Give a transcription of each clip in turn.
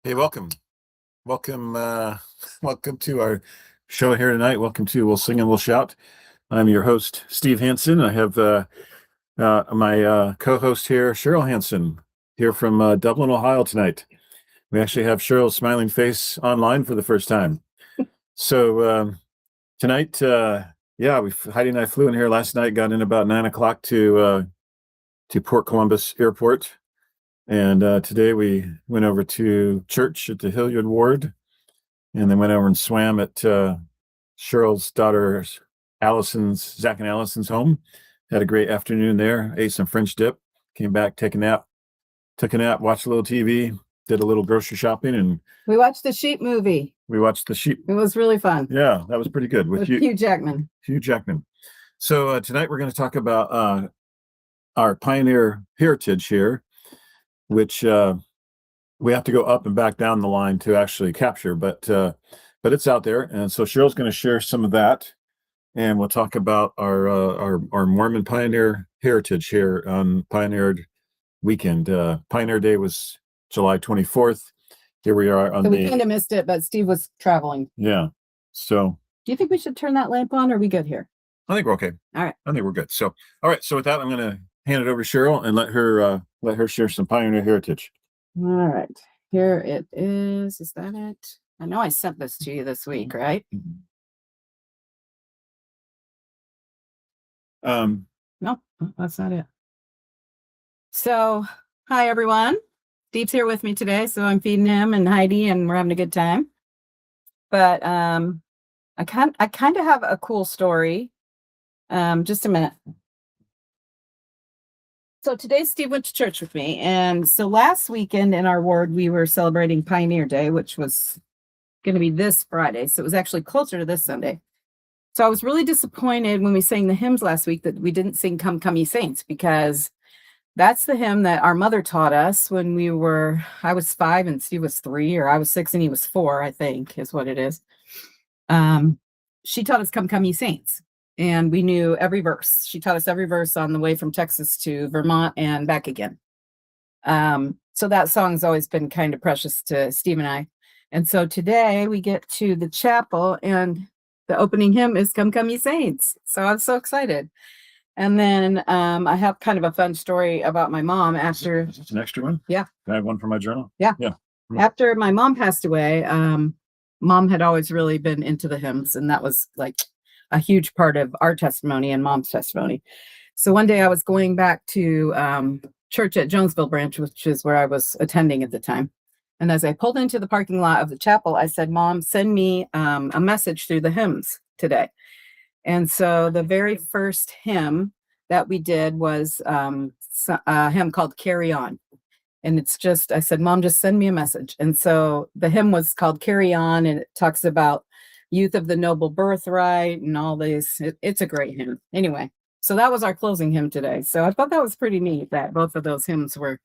Hey, welcome, welcome to our show here tonight. Welcome to We'll Sing and We'll Shout. I'm your host, Steve Hansen. I have my co-host here, Cheryl Hansen, here from Dublin, Ohio tonight. We actually have Cheryl's smiling face online for the first time. So tonight, Heidi and I flew in here last night, got in about 9 o'clock to Port Columbus Airport. And today we went over to church at the Hilliard Ward, and then went over and swam at Cheryl's daughter Zach and Allison's home. Had a great afternoon there, ate some French dip, came back, took a nap, watched a little TV, did a little grocery shopping, and we watched the sheep movie. It was really fun. Yeah, that was pretty good with Hugh Jackman. So tonight we're going to talk about our pioneer heritage here, which we have to go up and back down the line to actually capture, but it's out there. And so Cheryl's going to share some of that, and we'll talk about our Mormon pioneer heritage here on Pioneer Weekend. Pioneer Day was July 24th. Here we are on we kind of missed it, but Steve was traveling. Yeah. So do you think we should turn that lamp on, or are we good here? I think we're okay. All right. I think we're good. So, all right. So with that, I'm going to hand it over to Cheryl and let her share some pioneer heritage. All right. Here it is. Is that it? I know I sent this to you this week, right? No, that's not it. So, hi everyone. Steve's here with me today, so I'm feeding him and Heidi, and we're having a good time. But I kind of have a cool story. Just a minute. So today Steve went to church with me, and so last weekend in our ward we were celebrating Pioneer Day, which was going to be this Friday, so it was actually closer to this Sunday. So I was really disappointed when we sang the hymns last week that we didn't sing Come Come Ye Saints, because that's the hymn that our mother taught us when I was 5 and Steve was 3, or I was 6 and he was 4, I think is what it is. She taught us Come Come Ye Saints, and we knew every verse. She taught us every verse on the way from Texas to Vermont and back again. So that song's always been kind of precious to Steve and I. And so today we get to the chapel, and the opening hymn is Come Come Ye Saints. So I'm so excited. And then I have kind of a fun story about my mom after. Is this an extra one? Yeah. Can I have one for my journal? Yeah. Yeah. After my mom passed away, Mom had always really been into the hymns, and that was like a huge part of our testimony and Mom's testimony. So one day I was going back to church at Jonesville Branch, which is where I was attending at the time. And as I pulled into the parking lot of the chapel, I said, Mom, send me a message through the hymns today. And so the very first hymn that we did was a hymn called Carry On. And it's just, I said, Mom, just send me a message. And so the hymn was called Carry On, and it talks about youth of the noble birthright and all these. It's a great hymn. Anyway, so that was our closing hymn today. So I thought that was pretty neat that both of those hymns were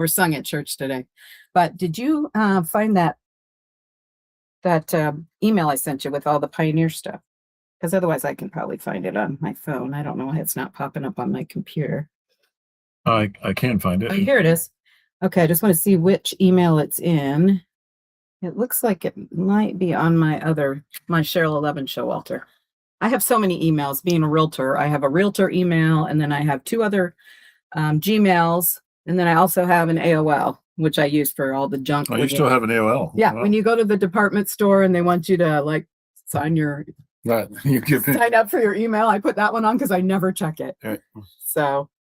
sung at church today. But did you find that email I sent you with all the Pioneer stuff? Because otherwise I can probably find it on my phone. I don't know why it's not popping up on my computer. I can find it. Oh, here it is. Okay, I just want to see which email it's in. It looks like it might be on my Cheryl 11 Showalter. I have so many emails. Being a realtor, I have a realtor email, and then I have 2 other Gmails, and then I also have an AOL, which I use for all the junk. Oh, you still have an AOL? Yeah, when you go to the department store and they want you to like sign sign up for your email, I put that one on because I never check it. Right. So,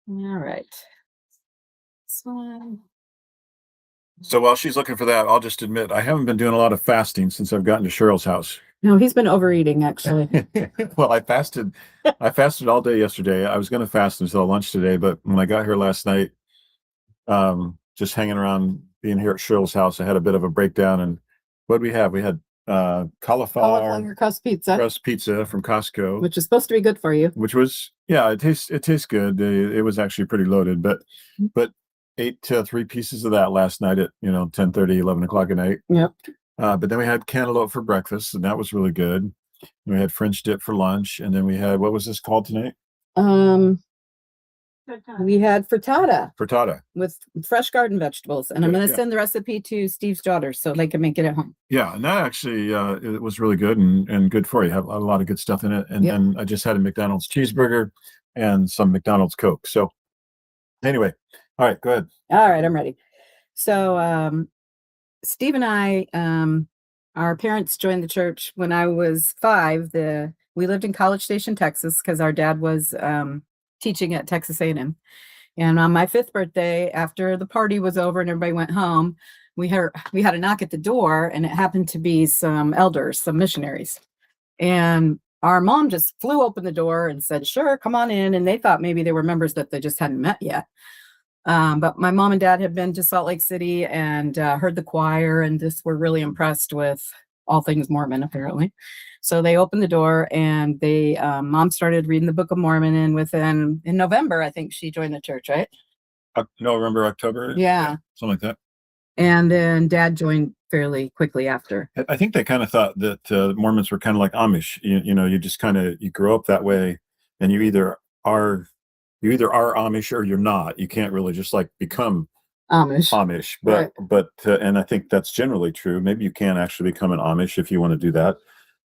all right. So while she's looking for that, I'll just admit I haven't been doing a lot of fasting since I've gotten to Cheryl's house. No, he's been overeating, actually. Well, I fasted all day yesterday. I was going to fast until lunch today, but when I got here last night, just hanging around being here at Cheryl's house, I had a bit of a breakdown. And what did we have? We had cauliflower crust pizza from Costco, which is supposed to be good for you. Which was, yeah, it tastes good. It was actually pretty loaded, but ate 3 pieces of that last night at 10:30, 11 o'clock at night. Yep. But then we had cantaloupe for breakfast, and that was really good. We had French dip for lunch, and then we had, what was this called tonight? We had frittata Frittata. with fresh garden vegetables, and I'm Good, going to yeah. send the recipe to Steve's daughter so they can make it at home. Yeah, and that actually it was really good and good for you. Have a lot of good stuff in it. And Yep. then I just had a McDonald's cheeseburger and some McDonald's Coke. So anyway, all right, go ahead. All right, I'm ready. So Steve and I, our parents joined the church when I was 5. We lived in College Station, Texas, because our dad was teaching at Texas A&M. And on my 5th birthday, after the party was over and everybody went home, we had a knock at the door, and it happened to be some elders, some missionaries. And our mom just flew open the door and said, "Sure, come on in." And they thought maybe they were members that they just hadn't met yet. But my mom and dad had been to Salt Lake City and heard the choir, and just were really impressed with all things Mormon, apparently. So they opened the door, and mom started reading the Book of Mormon, and in November, I think she joined the church, right? November, October. Yeah. Something like that. And then dad joined fairly quickly after. I think they kind of thought that Mormons were kind of like Amish. You just kind of, you grow up that way, and you either are Amish or you're not. You can't really just like become Amish. But Right. And I think that's generally true. Maybe you can actually become an Amish if you want to do that,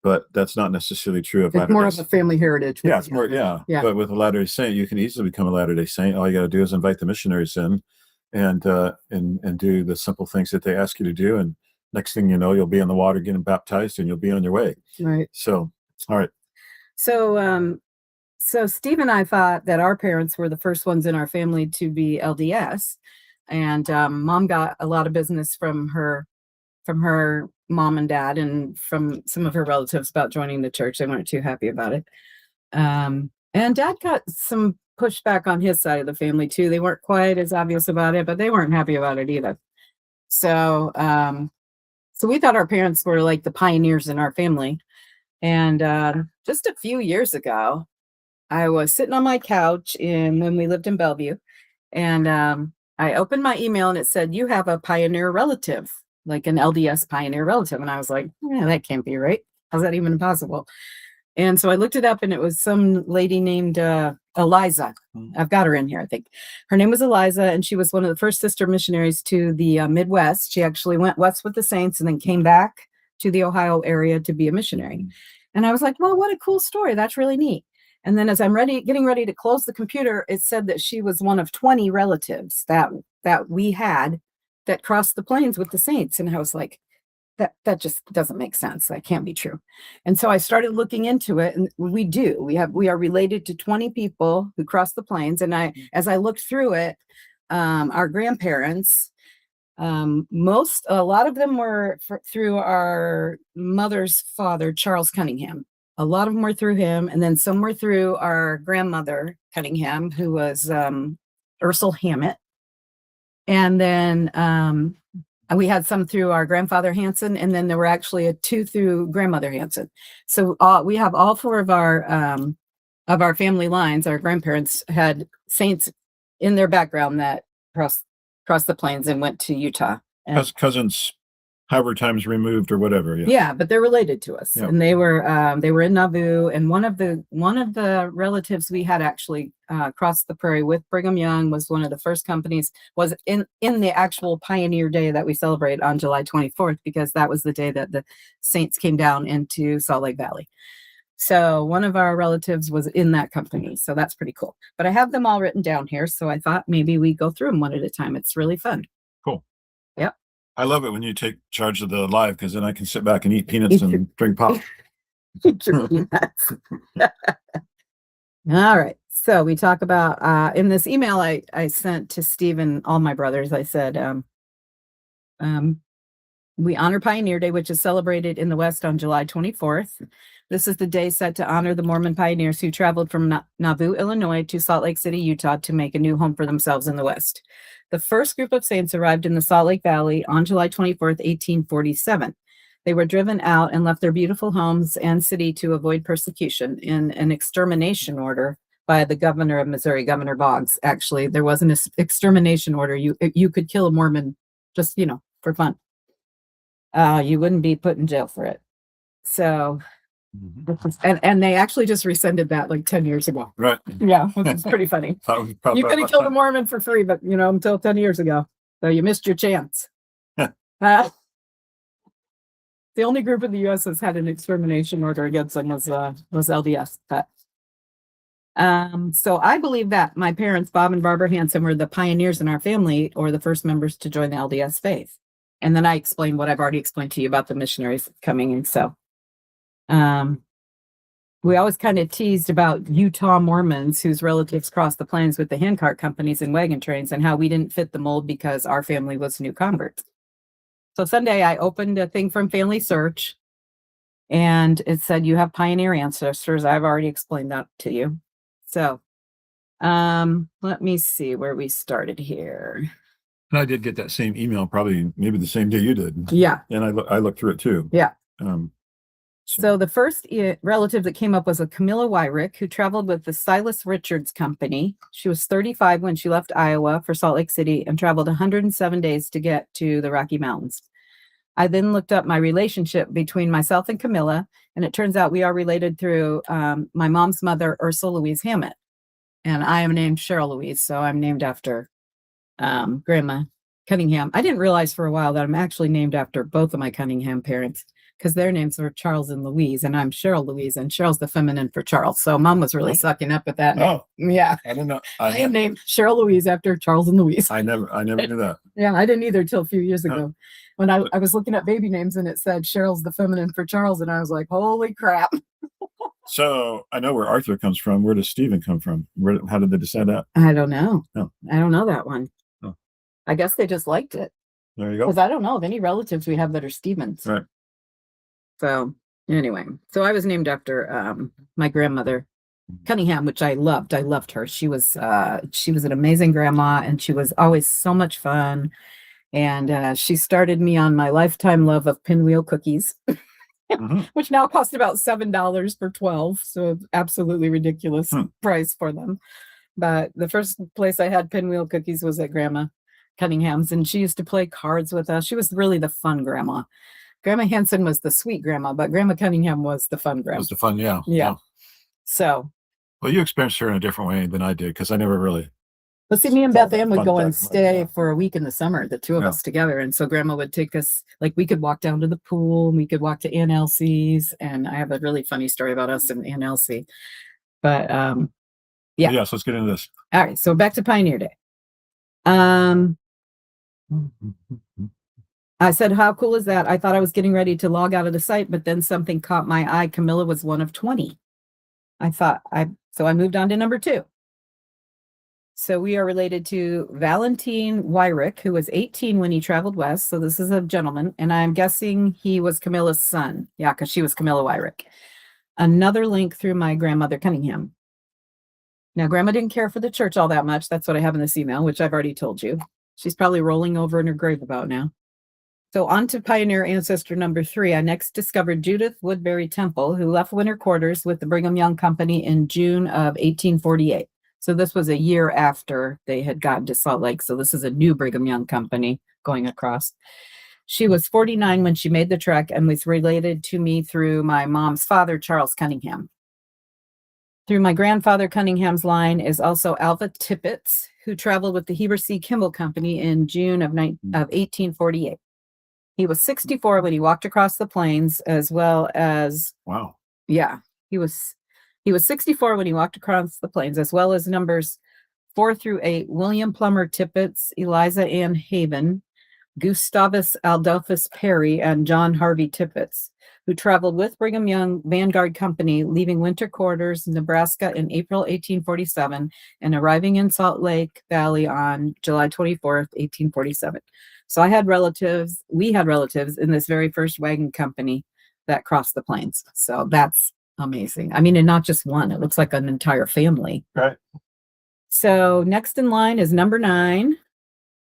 but that's not necessarily true of It's more of a family heritage. Yeah, it's more, yeah. But with a Latter-day Saint, you can easily become a Latter-day Saint. All you got to do is invite the missionaries in, and do the simple things that they ask you to do, and next thing you know, you'll be in the water getting baptized, and you'll be on your way. Right. So, all right. So Steve and I thought that our parents were the first ones in our family to be LDS, and mom got a lot of business from her mom and dad, and from some of her relatives about joining the church. They weren't too happy about it. And dad got some pushback on his side of the family too. They weren't quite as obvious about it, but they weren't happy about it either. So we thought our parents were like the pioneers in our family. And just a few years ago, I was sitting on my couch when we lived in Bellevue, and I opened my email, and it said, "You have a pioneer relative, like an LDS pioneer relative." And I was like, "Yeah, that can't be right. How's that even possible?" And so I looked it up, and it was some lady named Eliza. I've got her in here, I think. Her name was Eliza, and she was one of the first sister missionaries to the Midwest. She actually went west with the Saints and then came back to the Ohio area to be a missionary. And I was like, well, what a cool story. That's really neat. And then as I'm getting ready to close the computer, it said that she was one of 20 relatives that we had that crossed the plains with the Saints. And I was like, that just doesn't make sense. That can't be true. And so I started looking into it, and we are related to 20 people who crossed the plains. And as I looked through it, our grandparents, a lot of them were through our mother's father, Charles Cunningham. A lot of them were through him, and then some were through our grandmother Cunningham, who was Ursel Hammett. And then we had some through our grandfather Hanson, and then there were actually 2 through grandmother Hanson. So we have all 4 of our family lines. Our grandparents had Saints in their background that crossed the plains and went to Utah. And cousins, however times removed or whatever. Yeah, but they're related to us. Yeah. And they were in Nauvoo, and one of the relatives we had actually crossed the prairie with Brigham Young was one of the first companies, was in the actual Pioneer Day that we celebrate on July 24th, because that was the day that the Saints came down into Salt Lake Valley. So one of our relatives was in that company. So that's pretty cool. But I have them all written down here. So I thought maybe we go through them one at a time. It's really fun. Cool. Yep. I love it when you take charge of the live, because then I can sit back and eat peanuts and drink pop. Eat your peanuts. All right. So we talk about in this email I sent to Steve and all my brothers, I said, we honor Pioneer Day, which is celebrated in the West on July 24th. This is the day set to honor the Mormon pioneers who traveled from Nauvoo, Illinois to Salt Lake City, Utah to make a new home for themselves in the West. The first group of Saints arrived in the Salt Lake Valley on July 24th, 1847. They were driven out and left their beautiful homes and city to avoid persecution in an extermination order by the governor of Missouri, Governor Boggs. Actually, there was an extermination order. You could kill a Mormon just, for fun. You wouldn't be put in jail for it. So And they actually just rescinded that like 10 years ago. Right. Yeah, which is pretty funny. You could have killed a Mormon for free, but until 10 years ago. So you missed your chance. The only group in the U.S. that's had an extermination order against them was LDS. But so I believe that my parents, Bob and Barbara Hansen, were the pioneers in our family, or the first members to join the LDS faith. And then I explained what I've already explained to you about the missionaries coming in. So we always kind of teased about Utah Mormons whose relatives crossed the plains with the handcart companies and wagon trains, and how we didn't fit the mold because our family was new converts. So Sunday I opened a thing from Family Search, and it said, you have pioneer ancestors. I've already explained that to you. So let me see where we started here. And I did get that same email, probably maybe the same day you did. Yeah. And I looked through it too. Yeah. So the first relative that came up was a Camilla Wyrick, who traveled with the Silas Richards Company. She was 35 when she left Iowa for Salt Lake City and traveled 107 days to get to the Rocky Mountains. I then looked up my relationship between myself and Camilla, and it turns out we are related through my mom's mother, Ursula Louise Hammett. And I am named Cheryl Louise, so I'm named after Grandma Cunningham. I didn't realize for a while that I'm actually named after both of my Cunningham parents, because their names were Charles and Louise, and I'm Cheryl Louise, and Cheryl's the feminine for Charles. So Mom was really sucking up at that. Oh, yeah. I don't know. I am named Cheryl Louise after Charles and Louise. I never knew that. Yeah, I didn't either till a few years ago when I was looking at baby names, and it said Cheryl's the feminine for Charles, and I was like, holy crap. So I know where Arthur comes from. Where does Stephen come from? How did they decide that? I don't know. Oh. I don't know that one. Oh. I guess they just liked it. There you go. Because I don't know of any relatives we have that are Stevens. Right. So anyway, so I was named after my grandmother Cunningham, which I loved. I loved her. She was an amazing grandma, and she was always so much fun. And she started me on my lifetime love of pinwheel cookies, which now cost about $7 for 12. So absolutely ridiculous price for them. But the first place I had pinwheel cookies was at Grandma Cunningham's, and she used to play cards with us. She was really the fun grandma. Grandma Hansen was the sweet grandma, but Grandma Cunningham was the fun grandma. Was the fun, yeah. So. Well, you experienced her in a different way than I did, because I never really. But see, me and Beth Ann would go and stay for a week in the summer, the two of us together. And so Grandma would take us, like we could walk down to the pool, and we could walk to Aunt Elsie's. And I have a really funny story about us and Aunt Elsie. But yeah. Yeah, so let's get into this. All right, so back to Pioneer Day. I said, how cool is that? I thought I was getting ready to log out of the site, but then something caught my eye. Camilla was one of 20. So I moved on to number 2. So we are related to Valentine Wyrick, who was 18 when he traveled west. So this is a gentleman, and I'm guessing he was Camilla's son. Yeah, because she was Camilla Wyrick. Another link through my grandmother Cunningham. Now, Grandma didn't care for the church all that much. That's what I have in this email, which I've already told you. She's probably rolling over in her grave about now. So on to pioneer ancestor number 3. I next discovered Judith Woodbury Temple, who left winter quarters with the Brigham Young Company in June of 1848. So this was a year after they had gotten to Salt Lake. So this is a new Brigham Young Company going across. She was 49 when she made the trek, and was related to me through my mom's father, Charles Cunningham. Through my grandfather Cunningham's line is also Alva Tippett, who traveled with the Heber C. Kimball Company in June of 1848. He was 64 when he walked across the plains, as well as he was 64 when he walked across the plains, as well as numbers 4 through 8, William Plummer Tippett, Eliza Ann Haven, Gustavus Adolphus Perry, and John Harvey Tippett, who traveled with Brigham Young Vanguard Company, leaving winter quarters, Nebraska in April 1847 and arriving in Salt Lake Valley on July 24th, 1847. So we had relatives in this very first wagon company that crossed the plains. So that's amazing. I mean, and not just one, it looks like an entire family. Right. So next in line is number 9.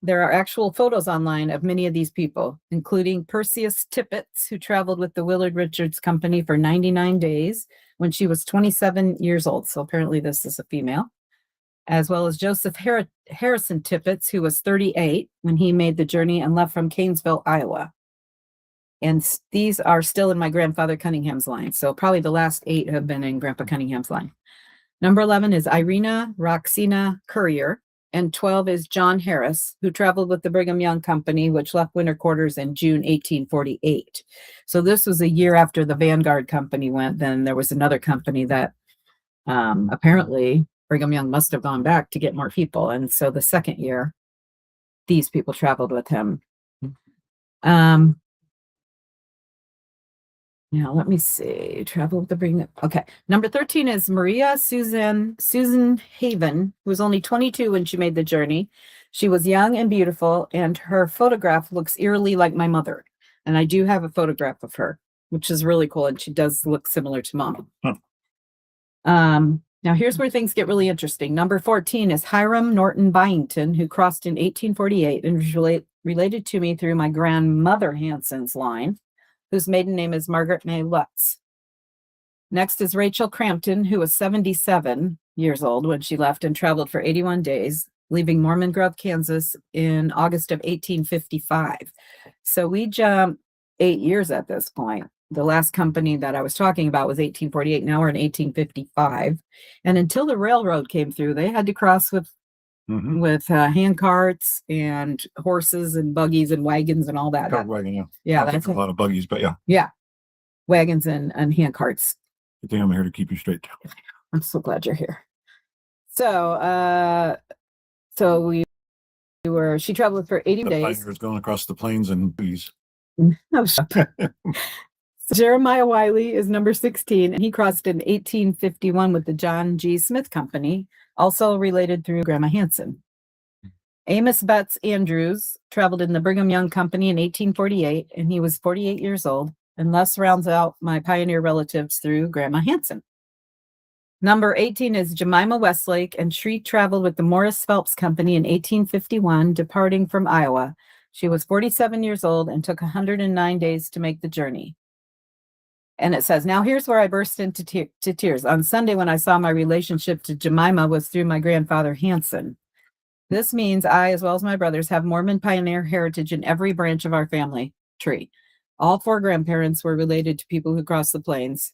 There are actual photos online of many of these people, including Perseus Tippett, who traveled with the Willard Richards Company for 99 days when she was 27 years old. So apparently this is a female. As well as Joseph Harrison Tippett, who was 38 when he made the journey and left from Canesville, Iowa. And these are still in my grandfather Cunningham's line. So probably the last 8 have been in Grandpa Cunningham's line. Number 11 is Irina Roxina Courier, and 12 is John Harris, who traveled with the Brigham Young Company, which left winter quarters in June 1848. So this was a year after the Vanguard Company went. Then there was another company that apparently Brigham Young must have gone back to get more people. And so the second year, these people traveled with him. Now, let me see. Travel with the Brigham. Okay. Number 13 is Maria Susan Haven, who was only 22 when she made the journey. She was young and beautiful, and her photograph looks eerily like my mother. And I do have a photograph of her, which is really cool. And she does look similar to Mom. Now, here's where things get really interesting. Number 14 is Hiram Norton Byington, who crossed in 1848 and was related to me through my grandmother Hanson's line, whose maiden name is Margaret May Lutz. Next is Rachel Crampton, who was 77 years old when she left and traveled for 81 days, leaving Mormon Grove, Kansas in August of 1855. So we jumped 8 years at this point. The last company that I was talking about was 1848. Now we're in 1855. And until the railroad came through, they had to cross with hand carts and horses and buggies and wagons and all that. Covered wagon, yeah. Yeah, That's a lot of buggies, but yeah. Yeah. Wagons and hand carts. I think I'm here to keep you straight. I'm so glad you're here. So, she traveled for 80 days. Pioneers going across the plains and bees. Jeremiah Wiley is number 16, and he crossed in 1851 with the John G. Smith Company, also related through Grandma Hanson. Amos Betts Andrews traveled in the Brigham Young Company in 1848, and he was 48 years old, and thus rounds out my pioneer relatives through Grandma Hanson. Number 18 is Jemima Westlake, and she traveled with the Morris Phelps Company in 1851, departing from Iowa. She was 47 years old and took 109 days to make the journey. And it says, now here's where I burst into tears. On Sunday, when I saw my relationship to Jemima was through my grandfather Hanson. This means I, as well as my brothers, have Mormon pioneer heritage in every branch of our family tree. All 4 grandparents were related to people who crossed the plains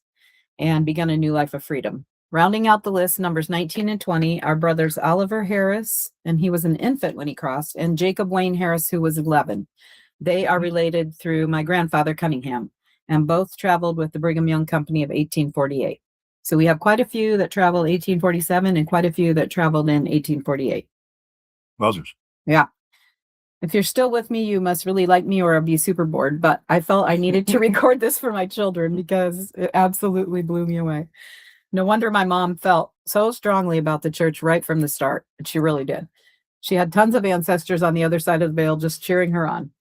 and began a new life of freedom. Rounding out the list, numbers 19 and 20, are brothers Oliver Harris, and he was an infant when he crossed, and Jacob Wayne Harris, who was 11. They are related through my grandfather Cunningham, and both traveled with the Brigham Young Company of 1848. So we have quite a few that traveled 1847 and quite a few that traveled in 1848. Wowzers. Yeah. If you're still with me, you must really like me or I'll be super bored. But I felt I needed to record this for my children because it absolutely blew me away. No wonder my mom felt so strongly about the church right from the start. And she really did. She had tons of ancestors on the other side of the veil just cheering her on.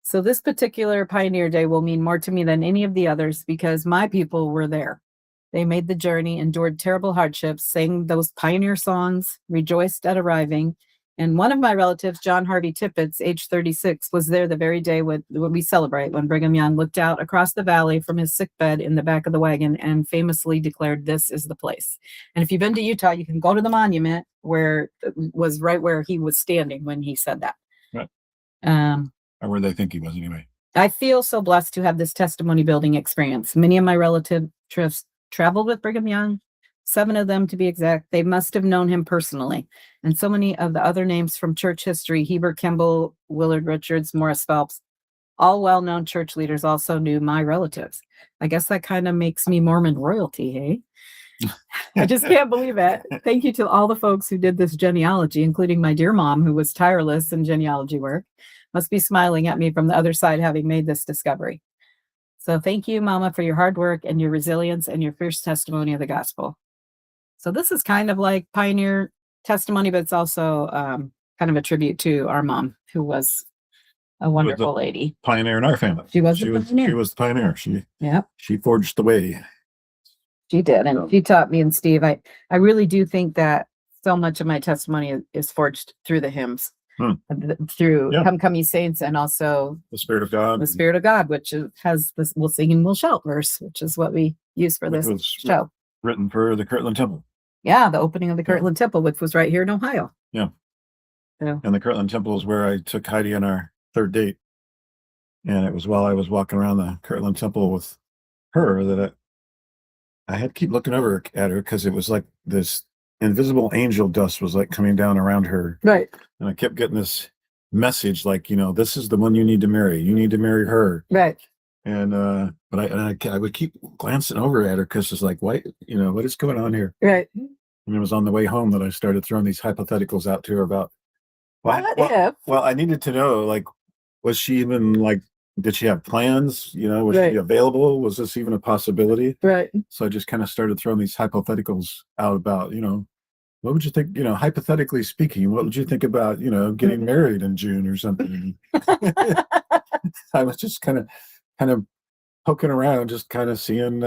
So this particular Pioneer Day will mean more to me than any of the others because my people were there. They made the journey, endured terrible hardships, sang those pioneer songs, rejoiced at arriving. And one of my relatives, John Harvey Tippett, age 36, was there the very day when we celebrate, when Brigham Young looked out across the valley from his sickbed in the back of the wagon and famously declared, "This is the place." And if you've been to Utah, you can go to the monument where it was right where he was standing when he said that. Right. Or where they think he was anyway. I feel so blessed to have this testimony building experience. Many of my relatives traveled with Brigham Young, 7 of them to be exact. They must have known him personally. And so many of the other names from church history, Heber Kimball, Willard Richards, Morris Phelps, all well-known church leaders also knew my relatives. I guess that kind of makes me Mormon royalty, hey? I just can't believe it. Thank you to all the folks who did this genealogy, including my dear mom, who was tireless in genealogy work. Must be smiling at me from the other side having made this discovery. So thank you, Mama, for your hard work and your resilience and your fierce testimony of the gospel. So this is kind of like pioneer testimony, but it's also kind of a tribute to our mom, who was a wonderful lady. Pioneer in our family. She was the pioneer. She was the pioneer. Yep. She forged the way. She did. And she taught me and Steve. I really do think that so much of my testimony is forged through the hymns. Through Come Ye Saints, and also the Spirit of God. The Spirit of God, which has this "We'll Sing and We'll Shout" verse, which is what we use for this show. Written for the Kirtland Temple. Yeah, the opening of the Kirtland Temple, which was right here in Ohio. Yeah. So. And the Kirtland Temple is where I took Heidi on our third date. And it was while I was walking around the Kirtland Temple with her that I had to keep looking over at her because it was like this invisible angel dust was like coming down around her. Right. And I kept getting this message like, this is the one you need to marry. You need to marry her. Right. And I would keep glancing over at her because it's like, what is going on here? Right. And it was on the way home that I started throwing these hypotheticals out to her about What if? Well, I needed to know, like, was she even like, did she have plans? Was Right. she available? Was this even a possibility? Right. So I just kind of started throwing these hypotheticals out about, what would you think, hypothetically speaking, what would you think about, getting married in June or something? I was just kind of poking around, just kind of seeing,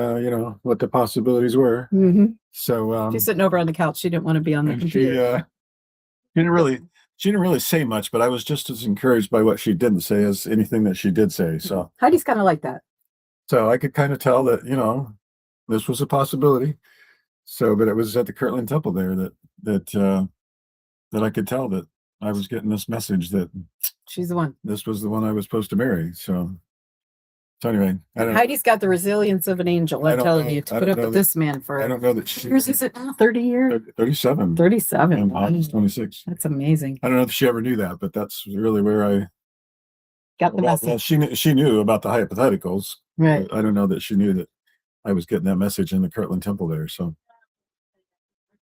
what the possibilities were. Mm-hmm. So she's sitting over on the couch. She didn't want to be on the computer. She didn't really say much, but I was just as encouraged by what she didn't say as anything that she did say. So Heidi's kind of like that. So I could kind of tell that, this was a possibility. So, but it was at the Kirtland Temple there that I could tell that I was getting this message that she's the one. This was the one I was supposed to marry. So anyway, Heidi's got the resilience of an angel. I'm telling you, to put up with this man for. I don't know that she. Years is it now? 30 years? 37. 37. And August 26. That's amazing. I don't know if she ever knew that, but that's really where I got the message. Well, she knew about the hypotheticals. Right. I don't know that she knew that I was getting that message in the Kirtland Temple there. So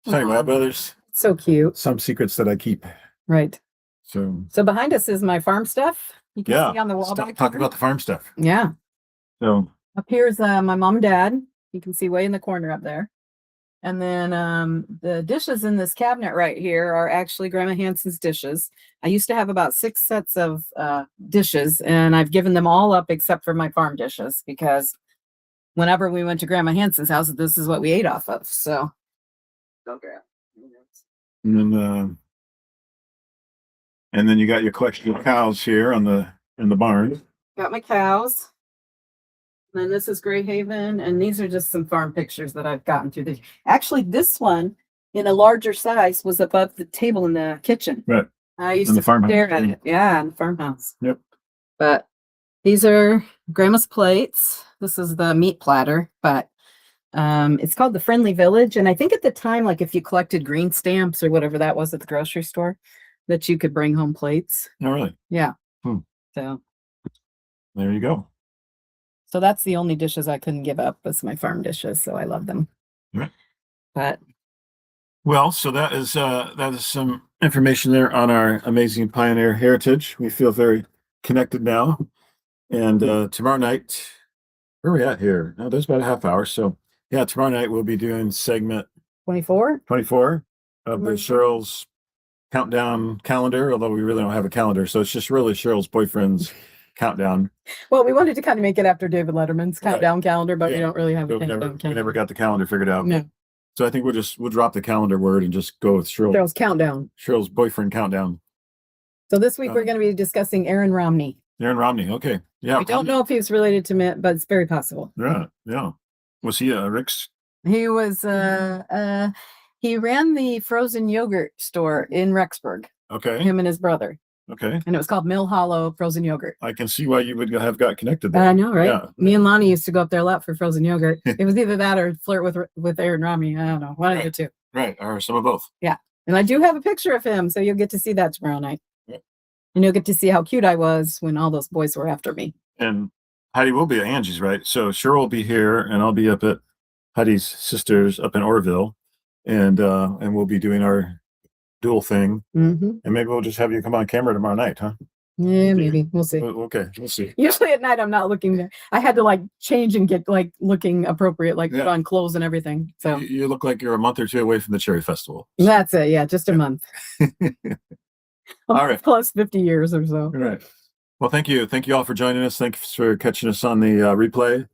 anyway, but there's so cute. Some secrets that I keep. Right. So behind us is my farm stuff. You can see on the wall. Talk about the farm stuff. Yeah. So up here's my mom and dad. You can see way in the corner up there. And then the dishes in this cabinet right here are actually Grandma Hanson's dishes. I used to have about 6 sets of dishes, and I've given them all up except for my farm dishes because whenever we went to Grandma Hanson's house, this is what we ate off of. So go grab. And then you got your collection of cows here in the barn. Got my cows. And then this is Greyhaven, and these are just some farm pictures that I've gotten through the. Actually, this one in a larger size was above the table in the kitchen. Right. I used to stare at it. Yeah, in the farmhouse. Yep. But these are Grandma's plates. This is the meat platter, but it's called the Friendly Village. And I think at the time, like if you collected green stamps or whatever that was at the grocery store, that you could bring home plates. Oh, really? Yeah. So there you go. So that's the only dishes I couldn't give up was my farm dishes. So I love them. Right. But well, so that is some information there on our amazing pioneer heritage. We feel very connected now. And tomorrow night, where are we at here? No, there's about a half hour. So yeah, tomorrow night we'll be doing segment 24 of the Cheryl's countdown calendar, although we really don't have a calendar. So it's just really Cheryl's boyfriend's countdown. Well, we wanted to kind of make it after David Letterman's countdown calendar, but we don't really have a countdown calendar. We never got the calendar figured out. No. So I think we'll drop the calendar word and just go with Cheryl's countdown. Cheryl's boyfriend countdown. So this week we're going to be discussing Aaron Romney. Aaron Romney. Okay. Yeah. We don't know if he's related to Mitt, but it's very possible. Yeah. Yeah. Was he Rick's? He was he ran the frozen yogurt store in Rexburg. Okay. Him and his brother. Okay. And it was called Mill Hollow Frozen Yogurt. I can see why you would have got connected there. I know, right? Yeah. Me and Lonnie used to go up there a lot for frozen yogurt. It was either that or flirt with Aaron Romney. I don't know. One of the two. Right. Or some of both. Yeah. And I do have a picture of him, so you'll get to see that tomorrow night. Yeah. And you'll get to see how cute I was when all those boys were after me. And Heidi will be at Angie's, right? So Cheryl will be here, and I'll be up at Heidi's sister's up in Orville, and we'll be doing our dual thing. Mm-hmm. And maybe we'll just have you come on camera tomorrow night, huh? Yeah, maybe. We'll see. Okay, we'll see. Usually at night I'm not looking there. I had to like change and get like looking appropriate, like put on clothes and everything. So you look like you're a month or two away from the Cherry Festival. That's it. Yeah, just a month. All right. Plus 50 years or so. All right. Well, thank you. Thank you all for joining us. Thanks for catching us on the replay.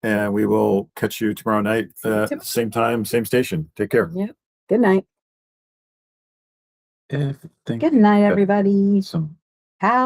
And we will catch you tomorrow night, same time, same station. Take care. Yep. Good night. Good night, everybody. So. How